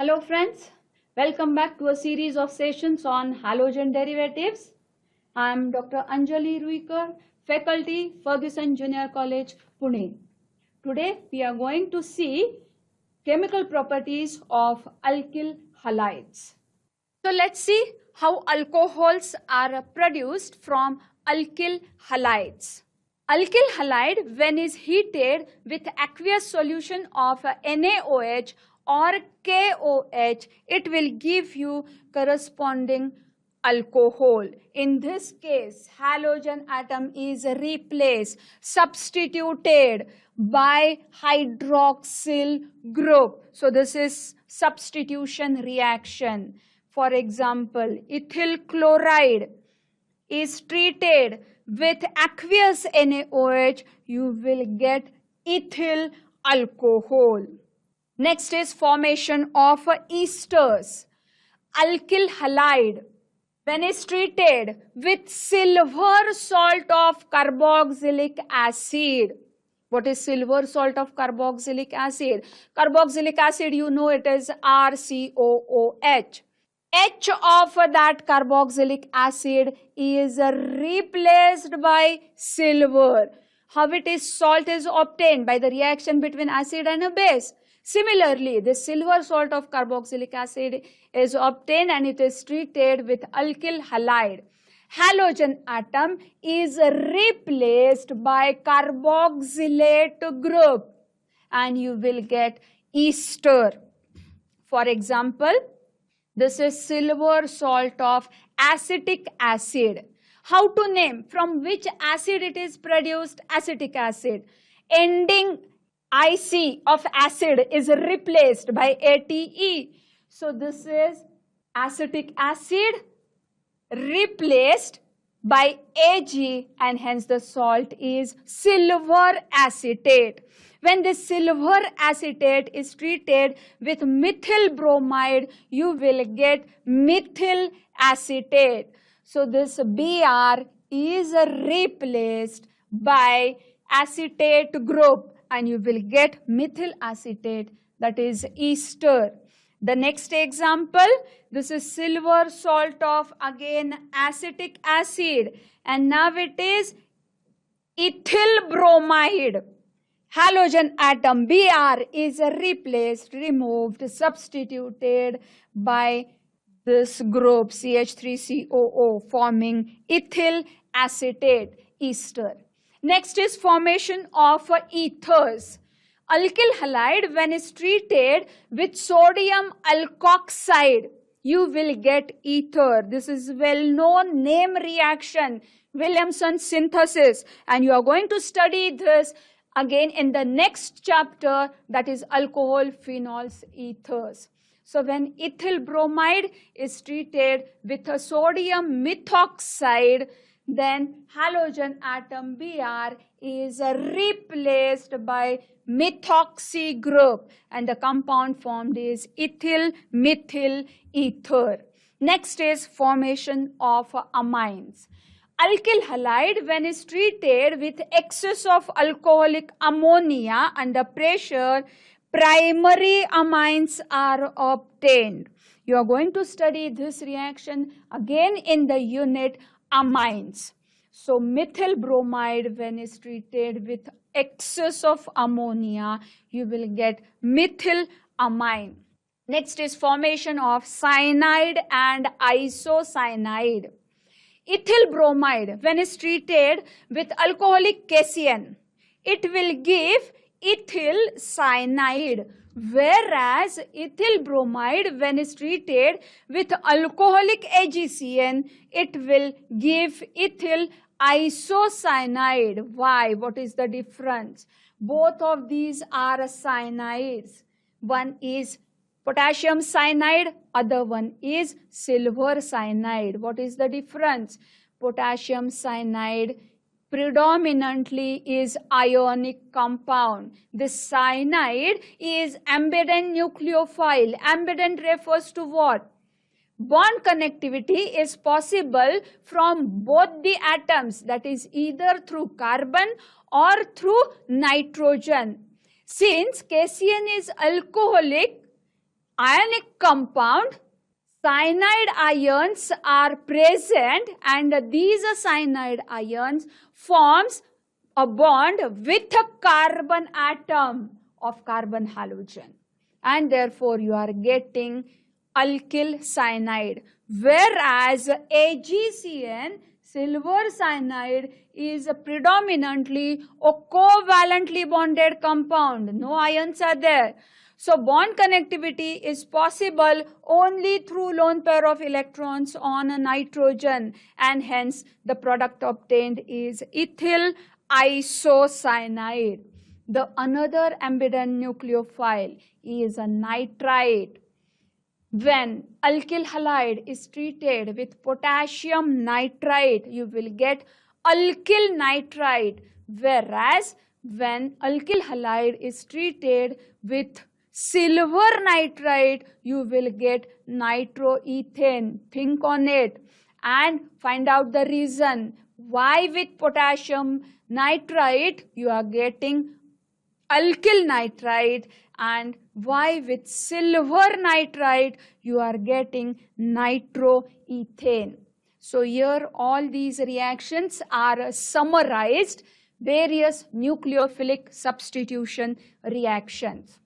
Hello friends, welcome back to a series of sessions on halogen derivatives. I am Dr. Anjali Ruikar, faculty, Ferguson Junior College, Pune. Today we are going to see chemical properties of alkyl halides. So let's see how alcohols are produced from alkyl halides. Alkyl halide, when is heated with aqueous solution of NaOH or KOH, it will give you corresponding alcohol. In this case, halogen atom is replaced, substituted by hydroxyl group. So this is substitution reaction. For example, ethyl chloride is treated with aqueous NaOH, you will get ethyl alcohol. Next is formation of esters. Alkyl halide, when is treated with silver salt of carboxylic acid. What is silver salt of carboxylic acid? Carboxylic acid, you know it is RCOOH. H of that carboxylic acid is replaced by silver. How it is salt is obtained? By the reaction between acid and a base. Similarly, the silver salt of carboxylic acid is obtained and it is treated with alkyl halide. Halogen atom is replaced by carboxylate group and you will get ester. For example, this is silver salt of acetic acid. How to name? From which acid it is produced? Acetic acid. Ending IC of acid is replaced by ATE. So this is acetic acid replaced by Ag and hence the salt is silver acetate. When the silver acetate is treated with methyl bromide, you will get methyl acetate. So this Br is replaced by acetate group and you will get methyl acetate, that is ester. The next example, this is silver salt of again acetic acid and now it is ethyl bromide. Halogen atom Br is replaced, removed, substituted by this group CH3COO forming ethyl acetate ester. Next is formation of ethers. Alkyl halide, when is treated with sodium alkoxide, you will get ether. This is well-known name reaction, Williamson synthesis, and you are going to study this again in the next chapter, that is alcohol, phenols, ethers. So when ethyl bromide is treated with a sodium methoxide, then halogen atom Br is replaced by methoxy group and the compound formed is ethyl methyl ether. Next is formation of amines. Alkyl halide, when is treated with excess of alcoholic ammonia under pressure, primary amines are obtained. You are going to study this reaction again in the unit amines. So methyl bromide, when is treated with excess of ammonia, you will get methyl amine. Next is formation of cyanide and isocyanide. Ethyl bromide, when is treated with alcoholic cation, it will give ethyl cyanide, whereas ethyl bromide, when is treated with alcoholic AgCN, it will give ethyl isocyanide. Why? What is the difference? Both of these are cyanides. One is potassium cyanide, other one is silver cyanide. What is the difference? Potassium cyanide predominantly is ionic compound. This cyanide is ambident nucleophile. Ambident refers to what? Bond connectivity is possible from both the atoms, that is either through carbon or through nitrogen. Since cation is alcoholic, ionic compound, cyanide ions are present, and these cyanide ions forms a bond with a carbon atom of carbon halogen, and therefore you are getting alkyl cyanide. Whereas AgCN, silver cyanide, is predominantly a covalently bonded compound. No ions are there. So bond connectivity is possible only through lone pair of electrons on a nitrogen, and hence the product obtained is ethyl isocyanide. The another ambident nucleophile is a nitrite. When alkyl halide is treated with potassium nitrite, you will get alkyl nitrite, whereas when alkyl halide is treated with silver nitrite, you will get nitroethane. Think on it and find out the reason why with potassium nitrite you are getting alkyl nitrite, and why with silver nitrite you are getting nitroethane. So here all these reactions are summarized, various nucleophilic substitution reactions.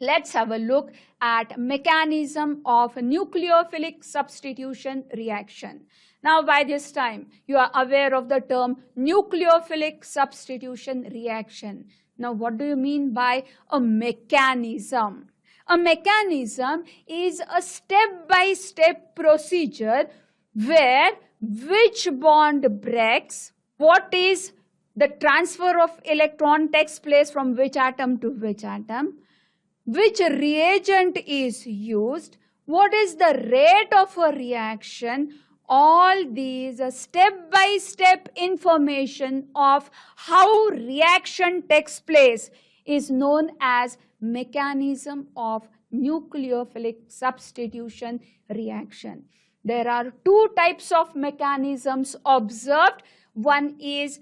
Let's have a look at mechanism of nucleophilic substitution reaction. Now by this time you are aware of the term nucleophilic substitution reaction. Now what do you mean by a mechanism? A mechanism is a step-by-step procedure where which bond breaks, what is the transfer of electron takes place from which atom to which atom, which reagent is used, what is the rate of a reaction. All these step-by-step information of how reaction takes place is known as mechanism of nucleophilic substitution reaction. There are two types of mechanisms observed. One is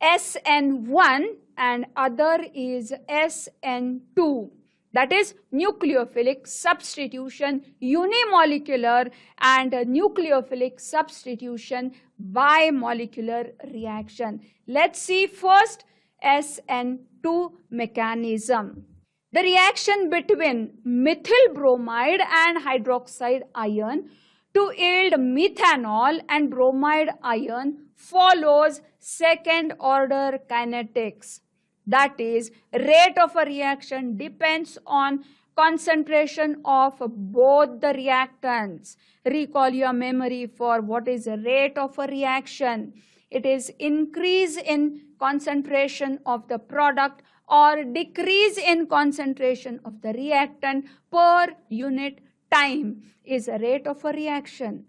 SN1 and other is SN2. That is nucleophilic substitution unimolecular and nucleophilic substitution bimolecular reaction. Let's see first SN2 mechanism. The reaction between methyl bromide and hydroxide ion to yield methanol and bromide ion follows second order kinetics. That is, rate of a reaction depends on concentration of both the reactants. Recall your memory for what is the rate of a reaction. It is increase in concentration of the product or decrease in concentration of the reactant per unit time is a rate of a reaction.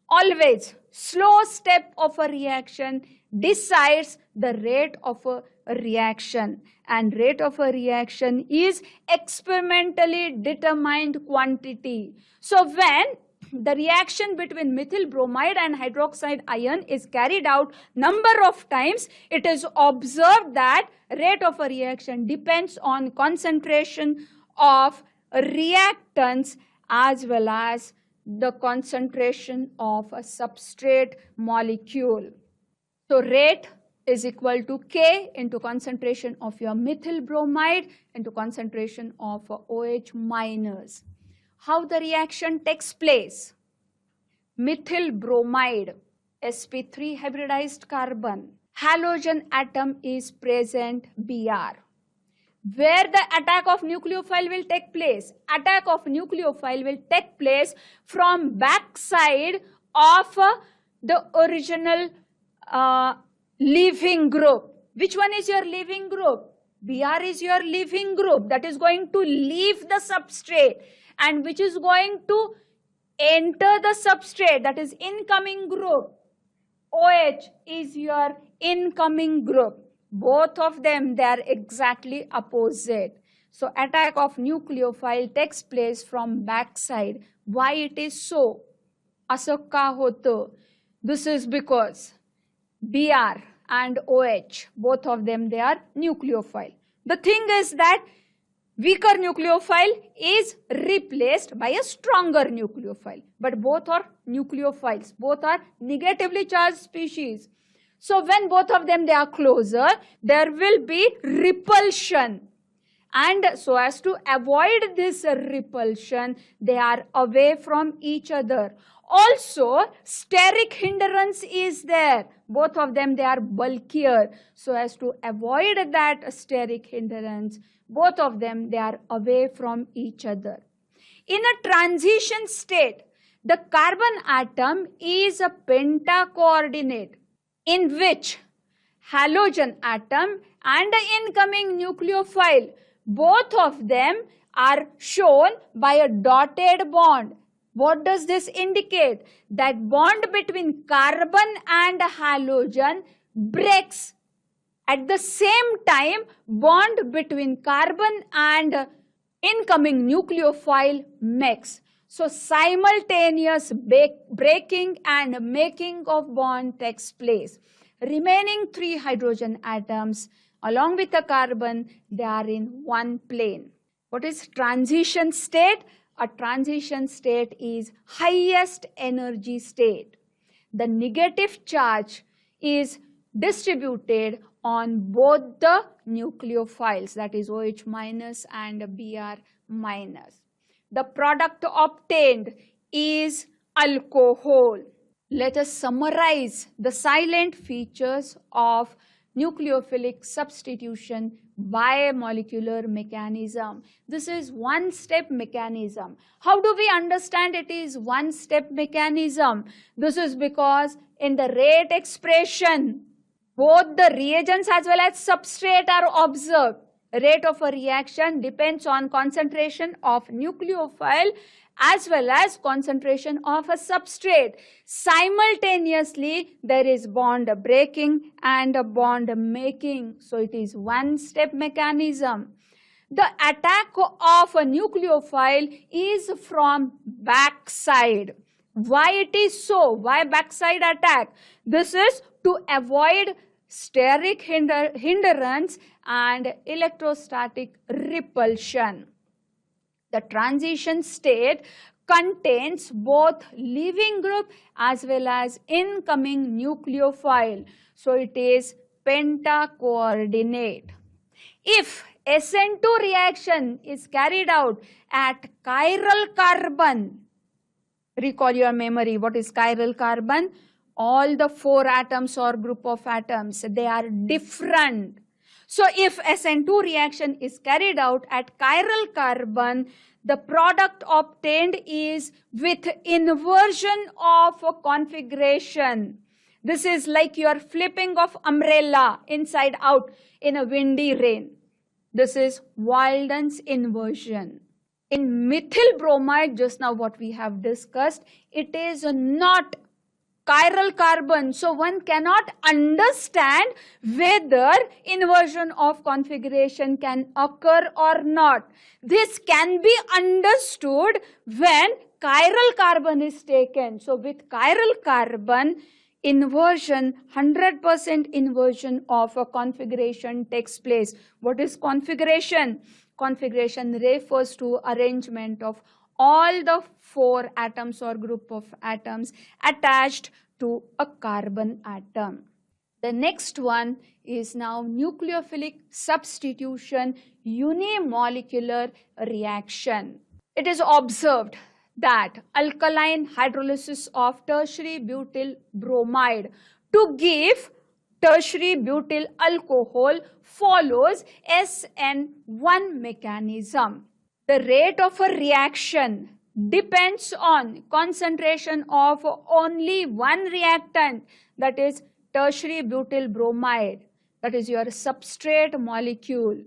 Always, slow step of a reaction decides the rate of a reaction, and rate of a reaction is experimentally determined quantity. So when the reaction between methyl bromide and hydroxide ion is carried out number of times, it is observed that rate of a reaction depends on concentration of reactants as well as the concentration of a substrate molecule. So rate is equal to K into concentration of your methyl bromide into concentration of OH minus. How the reaction takes place? Methyl bromide, sp3 hybridized carbon, halogen atom is present Br. Where the attack of nucleophile will take place? Attack of nucleophile will take place from backside of the original leaving group. Which one is your leaving group? Br is your leaving group that is going to leave the substrate, and which is going to enter the substrate, that is incoming group. OH is your incoming group. Both of them, they are exactly opposite. So attack of nucleophile takes place from backside. Why it is so? असं का होतं? This is because Br and OH, both of them, they are nucleophile. The thing is that weaker nucleophile is replaced by a stronger nucleophile. But both are nucleophiles, both are negatively charged species. So when both of them they are closer, there will be repulsion. And so as to avoid this repulsion, they are away from each other. Also, steric hindrance is there. Both of them, they are bulkier. So as to avoid that steric hindrance, both of them, they are away from each other. In a transition state, the carbon atom is a pentacoordinate in which halogen atom and the incoming nucleophile, both of them are shown by a dotted bond. What does this indicate? That bond between carbon and halogen breaks. At the same time, bond between carbon and incoming nucleophile makes. So simultaneous breaking and making of bond takes place. Remaining 3 hydrogen atoms along with the carbon, they are in one plane. What is transition state? A transition state is highest energy state. The negative charge is distributed on both the nucleophiles, that is OH minus and Br minus. The product obtained is alcohol. Let us summarize the silent features of nucleophilic substitution by molecular mechanism. This is one-step mechanism. How do we understand it is one-step mechanism? This is because in the rate expression, both the reagents as well as substrate are observed. Rate of a reaction depends on concentration of nucleophile as well as concentration of a substrate. Simultaneously, there is bond breaking and a bond making. So it is one-step mechanism. The attack of a nucleophile is from backside. Why it is so? Why backside attack? This is to avoid steric hindrance and electrostatic repulsion. The transition state contains both leaving group as well as incoming nucleophile. So it is pentacoordinate. If SN2 reaction is carried out at chiral carbon, recall your memory, what is chiral carbon? All the 4 atoms or group of atoms, they are different. So if SN2 reaction is carried out at chiral carbon, the product obtained is with inversion of a configuration. This is like you are flipping of umbrella inside out in a windy rain. This is Walden's inversion. In methyl bromide, just now what we have discussed, it is not chiral carbon. So one cannot understand whether inversion of configuration can occur or not. This can be understood when chiral carbon is taken. So with chiral carbon, inversion, 100% inversion of a configuration takes place. What is configuration? Configuration refers to arrangement of all the 4 atoms or group of atoms attached to a carbon atom. The next one is now nucleophilic substitution unimolecular reaction. It is observed that alkaline hydrolysis of tertiary butyl bromide to give tertiary butyl alcohol follows SN1 mechanism. The rate of a reaction depends on concentration of only one reactant, that is tertiary butyl bromide, that is your substrate molecule.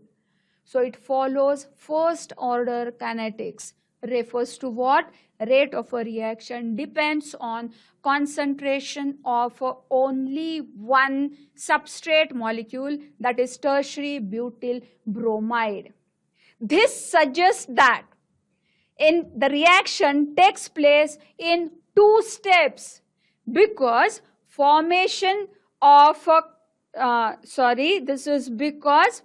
So it follows first order kinetics. Refers to what? Rate of a reaction depends on concentration of only one substrate molecule, that is tertiary butyl bromide. This suggests that in the reaction takes place in 2 steps because formation of this is because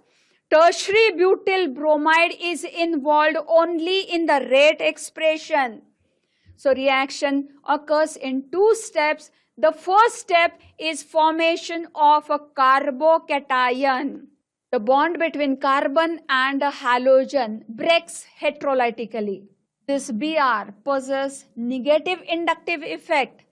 tertiary butyl bromide is involved only in the rate expression. So reaction occurs in two steps. The first step is formation of a carbocation. The bond between carbon and a halogen breaks heterolytically. This Br possesses negative inductive effect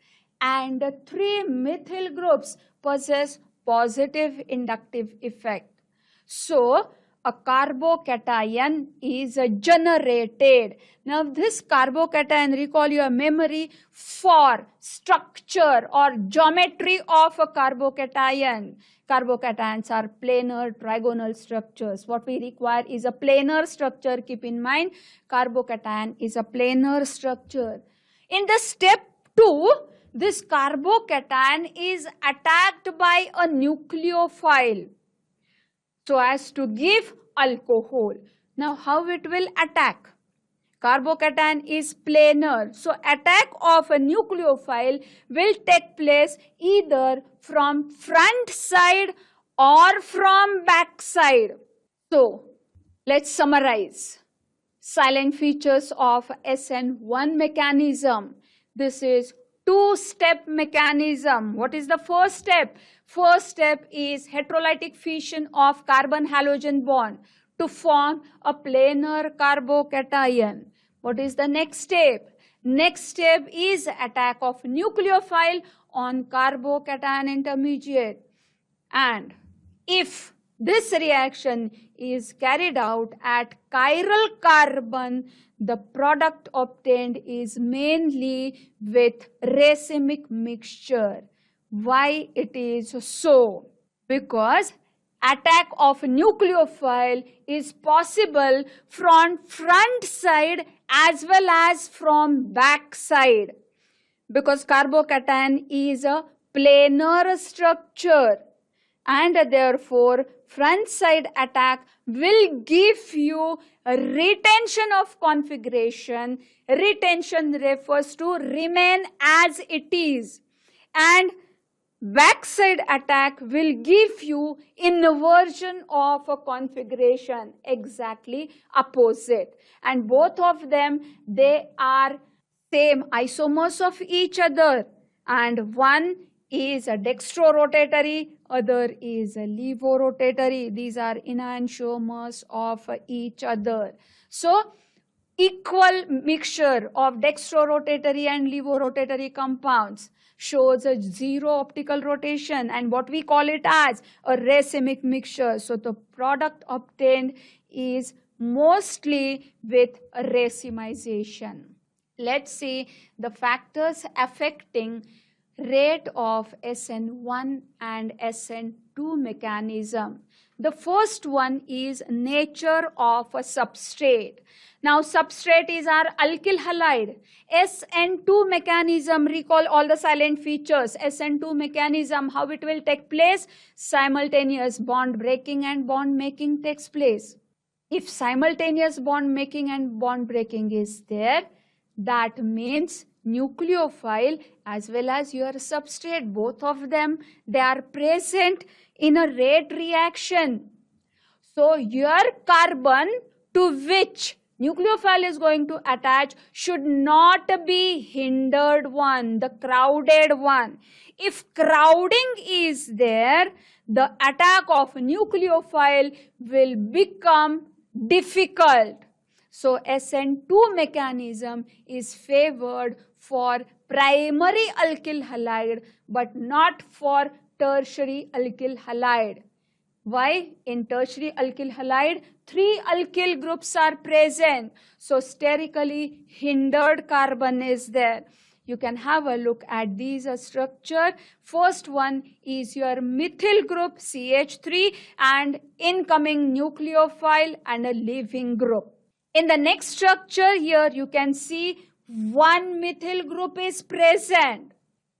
and the three methyl groups possess positive inductive effect. So a carbocation is generated. Now this carbocation, recall your memory, for structure or geometry of a carbocation. Carbocations are planar trigonal structures. What we require is a planar structure. Keep in mind, carbocation is a planar structure. In the step 2, this carbocation is attacked by a nucleophile so as to give alcohol. Now how it will attack? Carbocation is planar, so attack of a nucleophile will take place either from front side or from back side. So let's summarize. Silent features of SN1 mechanism. This is two-step mechanism. What is the first step? First step is heterolytic fission of carbon-halogen bond to form a planar carbocation. What is the next step? Next step is attack of nucleophile on carbocation intermediate. And if this reaction is carried out at chiral carbon, the product obtained is mainly with racemic mixture. Why it is so? Because attack of nucleophile is possible from front side as well as from back side, because carbocation is a planar structure and therefore front side attack will give you a retention of configuration. Retention refers to remain as it is, and backside attack will give you inversion of a configuration, exactly opposite. And both of them, they are same isomers of each other, and one is a dextrorotatory, other is a levorotatory. These are enantiomers of each other. So equal mixture of dextrorotatory and levorotatory compounds shows a zero optical rotation, and what we call it as a racemic mixture. So the product obtained is mostly with racemization. Let's see the factors affecting rate of SN1 and SN2 mechanism. The first one is nature of a substrate. Now substrate is our alkyl halide. SN2 mechanism, recall all the silent features. SN2 mechanism, how it will take place? Simultaneous bond breaking and bond making takes place. If simultaneous bond making and bond breaking is there, that means nucleophile as well as your substrate, both of them, they are present in a rate reaction. So your carbon to which nucleophile is going to attach should not be hindered one, the crowded one. If crowding is there, the attack of nucleophile will become difficult. So SN2 mechanism is favored for primary alkyl halide but not for tertiary alkyl halide. Why? In tertiary alkyl halide, 3 alkyl groups are present. So sterically hindered carbon is there. You can have a look at these structure. First one is your methyl group CH3 and incoming nucleophile and a leaving group. In the next structure here you can see one methyl group is present.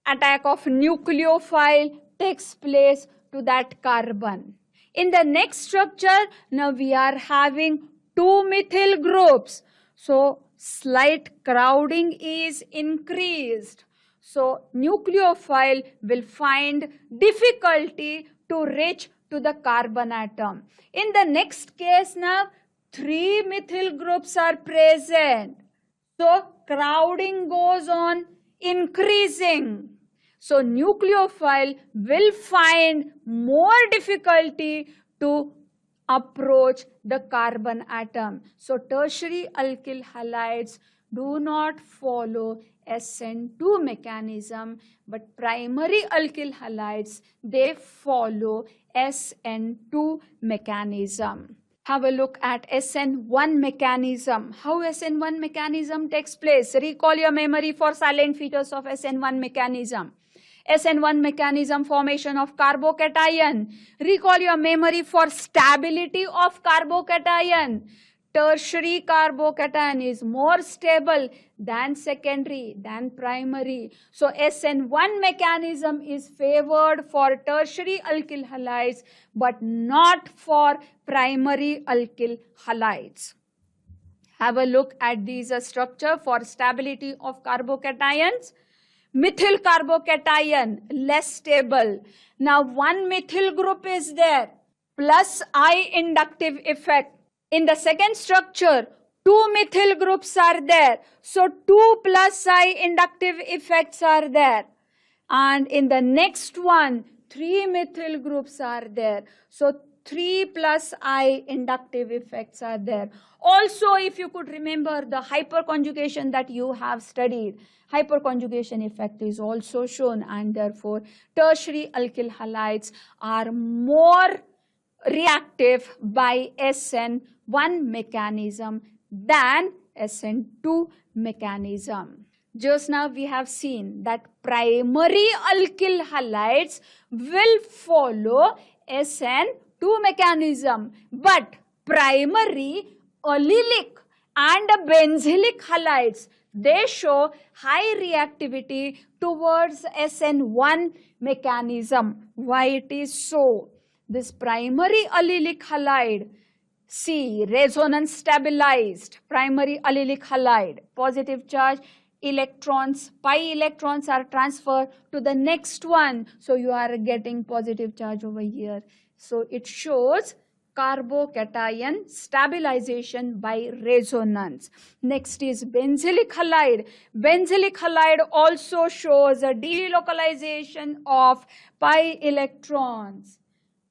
Attack of nucleophile takes place to that carbon. In the next structure, now we are having 2 methyl groups. So slight crowding is increased. So nucleophile will find difficulty to reach to the carbon atom. In the next case now, 3 methyl groups are present. So crowding goes on increasing. So nucleophile will find more difficulty to approach the carbon atom. So tertiary alkyl halides do not follow SN2 mechanism, but primary alkyl halides, they follow SN2 mechanism. Have a look at SN1 mechanism. How SN1 mechanism takes place? Recall your memory for silent features of SN1 mechanism. SN1 mechanism, formation of carbocation. Recall your memory for stability of carbocation. Tertiary carbocation is more stable than secondary, than primary. So SN1 mechanism is favored for tertiary alkyl halides, but not for primary alkyl halides. Have a look at these structure for stability of carbocations. Methyl carbocation, less stable. Now one methyl group is there, plus I inductive effect. In the second structure, 2 methyl groups are there. So 2 plus I inductive effects are there. And in the next one, 3 methyl groups are there. So 3 plus I inductive effects are there. Also, if you could remember the hyperconjugation that you have studied, hyperconjugation effect is also shown, and therefore tertiary alkyl halides are more reactive by SN1 mechanism than SN2 mechanism. Just now we have seen that primary alkyl halides will follow SN2 mechanism, but primary allylic and benzylic halides, they show high reactivity towards SN1 mechanism. Why it is so? This primary allylic halide, see, resonance stabilized, primary allylic halide, positive charge, electrons, pi electrons are transferred to the next one. So you are getting positive charge over here. So it shows carbocation stabilization by resonance. Next is benzylic halide. Benzylic halide also shows a delocalization of pi electrons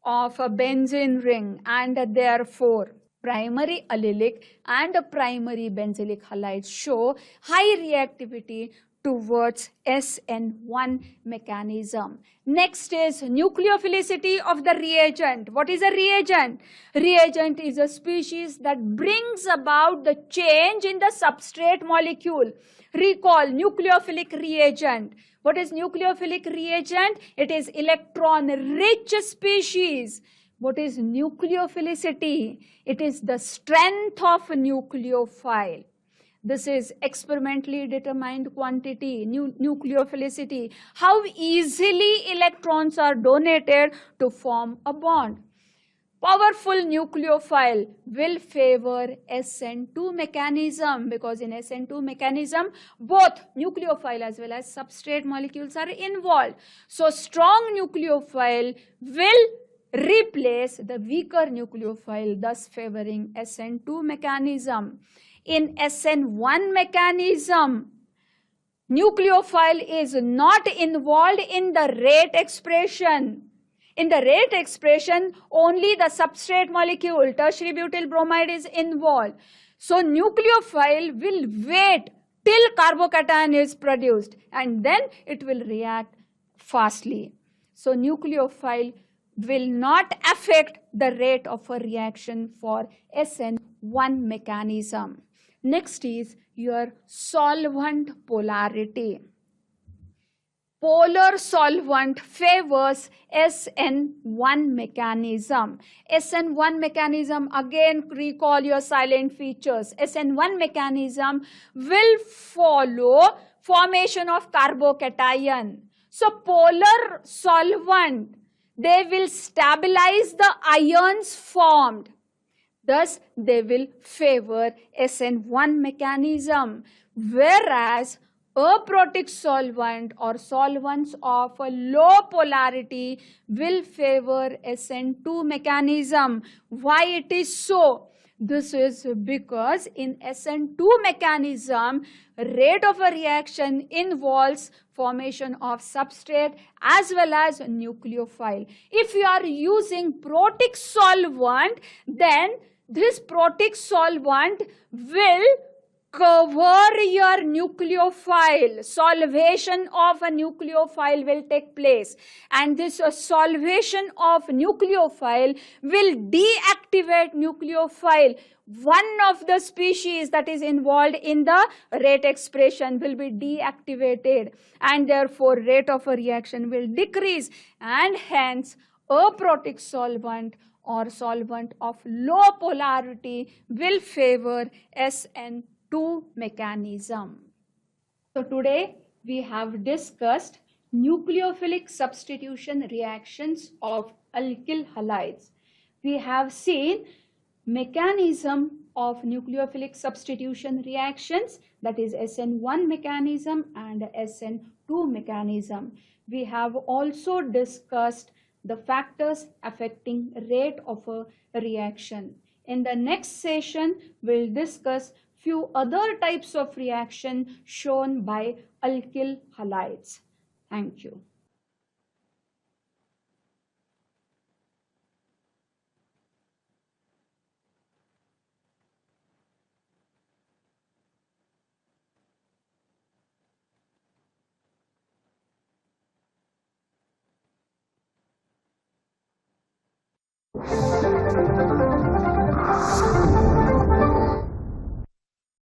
of a benzene ring, and therefore primary allylic and primary benzylic halides show high reactivity towards SN1 mechanism. Next is nucleophilicity of the reagent. What is a reagent? Reagent is a species that brings about the change in the substrate molecule. Recall nucleophilic reagent. What is nucleophilic reagent? It is electron-rich species. What is nucleophilicity? It is the strength of nucleophile. This is experimentally determined quantity, nucleophilicity. How easily electrons are donated to form a bond. Powerful nucleophile will favor SN2 mechanism, because in SN2 mechanism, both nucleophile as well as substrate molecules are involved. So strong nucleophile will replace the weaker nucleophile, thus favoring SN2 mechanism. In SN1 mechanism, nucleophile is not involved in the rate expression. In the rate expression, only the substrate molecule, tertiary butyl bromide, is involved. So nucleophile will wait till carbocation is produced, and then it will react fastly. So nucleophile will not affect the rate of a reaction for SN1 mechanism. Next is your solvent polarity. Polar solvent favors SN1 mechanism. SN1 mechanism, again recall your silent features. SN1 mechanism will follow formation of carbocation. So polar solvent, they will stabilize the ions formed. Thus, they will favor SN1 mechanism, whereas aprotic solvent or solvents of a low polarity will favor SN2 mechanism. Why it is so? This is because in SN2 mechanism, rate of a reaction involves formation of substrate as well as nucleophile. If you are using protic solvent, then this protic solvent will cover your nucleophile. Solvation of a nucleophile will take place, and this solvation of nucleophile will deactivate nucleophile. One of the species that is involved in the rate expression will be deactivated, and therefore rate of a reaction will decrease, and hence aprotic solvent or solvent of low polarity will favor SN2 mechanism. So today we have discussed nucleophilic substitution reactions of alkyl halides. We have seen mechanism of nucleophilic substitution reactions, that is SN1 mechanism and SN2 mechanism. We have also discussed the factors affecting rate of a reaction. In the next session, we'll discuss few other types of reaction shown by alkyl halides. Thank you.